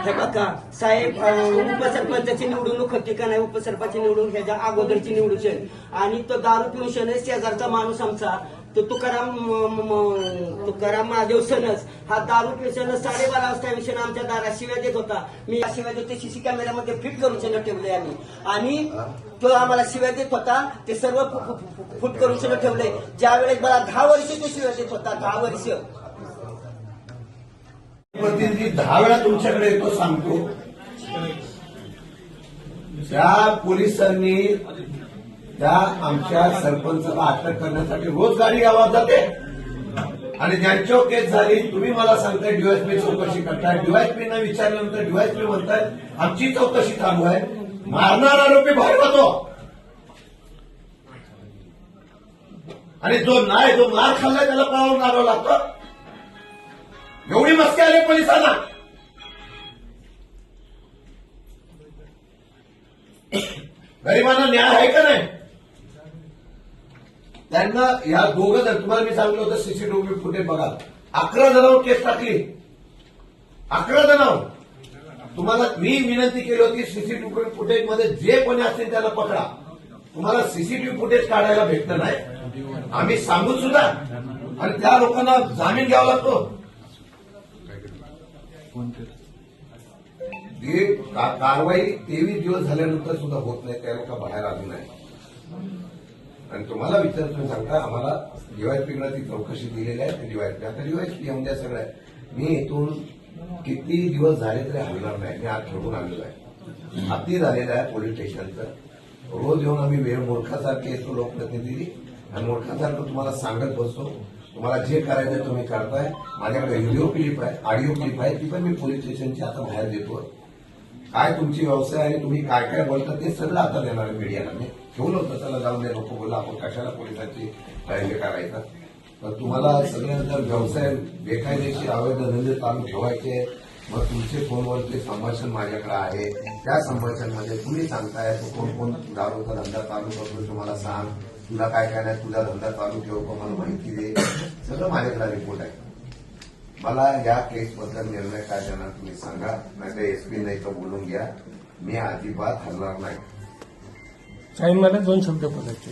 हे बघा साहेब, उपसरपंचाची निवडणूक होती का नाही, उपसरपंचाची निवडणूक ह्याच्या अगोदरची निवडणूक आहे आणि तो दारू पिऊन शेजारचा माणूस आमचा तो तुकाराम महादेव सणस हा दारू पिऊन 12:30 वाजता विषय आमच्या दारात शिव्या देत होता. मी या शिव्या देते सीसी कॅमेऱ्यामध्ये फिट करून ठेवले आम्ही आणि तो आम्हाला शिव्या देत होता. ते सर्व फुट करून ठेवले. ज्या वेळेस मला 10 वर्ष ते शिव्या देत होता, 10 वर्ष. प्रतिनिधी 10 वेळा तुमच्याकडे येतो, सांगतो त्या पोलिसांनी त्या आमच्या सरपंचाला अटक करण्यासाठी रोज गाडी गावात जाते आणि ज्यांच्यावर केस झाली तुम्ही मला सांगताय डीवायएसपी चौकशी करताय. डीवायएसपीना विचारल्यानंतर डीवायएसपी म्हणताय आमची चौकशी चालू आहे. मारणारा आरोपी बाहेर होतो आणि जो मार खाल्लाय त्याला पळावून मारावं लागतं. एवढी मस्ती आली पोलिसांना. गरिबांना न्याय आहे का नाही? त्यांना ह्या दोघं जण, तुम्हाला मी सांगितलं होतं सीसीटीव्ही फुटेज बघा, 11 जणांवर केस टाकली. 11 जणांवर. तुम्हाला मी विनंती केली होती सीसीटीव्ही फुटेजमध्ये जे कोणी असतील त्याला पकडा. तुम्हाला सीसीटीव्ही फुटेज काढायला भेटलं नाही. आम्ही सांगून सुद्धा आणि त्या लोकांना जामीन घ्यावा लागतो. कारवाई 23 दिवस झाल्यानंतर सुद्धा होत नाही, त्या लोक बाहेर आली नाही. आणि तुम्हाला विचारतो सांगता आम्हाला डीवायएसपीकडे ती चौकशी दिलेली आहे. ते डीवायएसपी आता डीवायएसपी येऊन द्या सगळं. मी इथून किती दिवस झाले तरी हलणार नाही. मी आज ठरवून आलेलो आहे. अति झालेलं आहे पोलीस स्टेशनचं. रोज येऊन आम्ही वेळ मूर्खासारखे येतो लोकप्रतिनिधी आणि मूर्खासारखं तुम्हाला सांगत बसतो. तुम्हाला जे करायचं तुम्ही करताय. माझ्याकडे व्हिडिओ क्लिप आहे, ऑडिओ क्लिप आहे, ती पण मी पोलीस स्टेशनची आता बाहेर देतो. काय तुमची व्यवसाय आणि तुम्ही काय काय बोलता ते सगळं आता देणार मीडियाला. मी ठेवलं होतं त्याला जाऊन दे, नको बोला, आपण कशाला पोलिसांची हे करायचं. पण तुम्हाला सगळ्या जर व्यवसाय बेकायदेशीर अवैध धंदे चालू ठेवायचे, मग तुमचे फोनवरचे संभाषण माझ्याकडे आहे. त्या संभाषणमध्ये तुम्ही सांगताय तो कोण कोण दारूचा धंदा चालू करतो तुम्हाला सांग, तुला काय काय नाही, तुझा धंदा चालू ठेव का मला माहिती दे. सगळं माझ्याकडे रिपोर्ट आहे. मला या केसबद्दल निर्णय काय देणार तुम्ही सांगा, नाही तर एसपी नाही तर बोलून घ्या. मी अजिबात हलणार नाही. साहेब मला 2 शब्द बोलायचे.